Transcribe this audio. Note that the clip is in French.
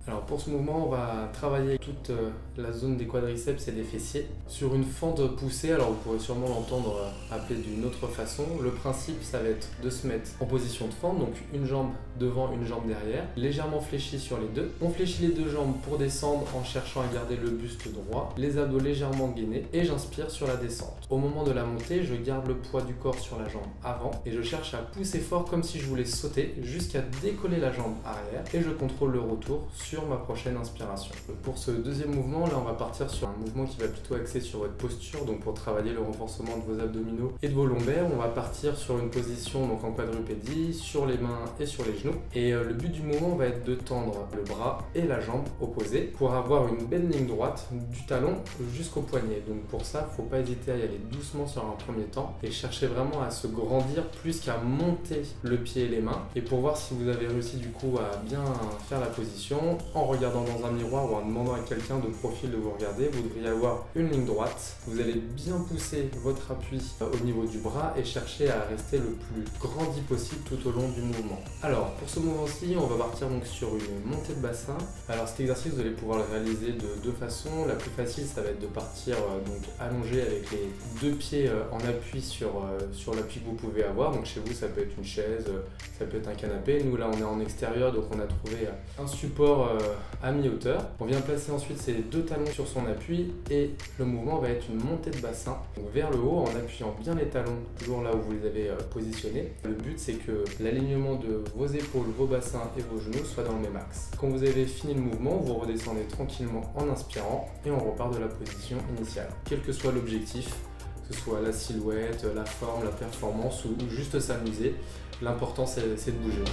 Alors pour ce mouvement, on va travailler toute la zone des quadriceps et des fessiers sur une fente poussée. Alors vous pourrez sûrement l'entendre appelé d'une autre façon. Le principe, ça va être de se mettre en position de fente, donc une jambe devant, une jambe derrière, légèrement fléchie sur les deux. On fléchit les deux jambes pour descendre en cherchant à garder le buste droit, les abdos légèrement gainés et j'inspire sur la descente. Au moment de la montée, je garde le poids du corps sur la jambe avant et je cherche à pousser fort comme si je voulais sauter jusqu'à décoller la jambe arrière et je contrôle le retour sur ma prochaine inspiration. Pour ce deuxième mouvement, là on va partir sur un mouvement qui va plutôt axer sur votre posture, donc pour travailler le renforcement de vos abdominaux et de vos lombaires, on va partir sur une position donc en quadrupédie, sur les mains et sur les genoux. Et le but du mouvement va être de tendre le bras et la jambe opposée pour avoir une belle ligne droite du talon jusqu'au poignet. Donc pour ça, faut pas hésiter à y aller doucement sur un premier temps et chercher vraiment à se grandir plus qu'à monter le pied et les mains. Et pour voir si vous avez réussi du coup à bien faire la position, en regardant dans un miroir ou en demandant à quelqu'un de profil de vous regarder, vous devriez avoir une ligne droite. Vous allez bien pousser votre appui au niveau du bras et chercher à rester le plus grandi possible tout au long du mouvement. Alors pour ce mouvement-ci, on va partir donc sur une montée de bassin. Alors cet exercice, vous allez pouvoir le réaliser de deux façons. La plus facile, ça va être de partir donc allongé avec les deux pieds en appui sur l'appui que vous pouvez avoir. Donc chez vous, ça peut être une chaise, ça peut être un canapé. Nous là, on est en extérieur, donc on a trouvé un support à mi-hauteur. On vient placer ensuite ses deux talons sur son appui et le mouvement va être une montée de bassin donc vers le haut en appuyant bien les talons toujours là où vous les avez positionnés. Le but, c'est que l'alignement de vos épaules, vos bassins et vos genoux soit dans le même axe. Quand vous avez fini le mouvement, vous redescendez tranquillement en inspirant et on repart de la position initiale. Quel que soit l'objectif, que ce soit la silhouette, la forme, la performance ou juste s'amuser, l'important c'est de bouger.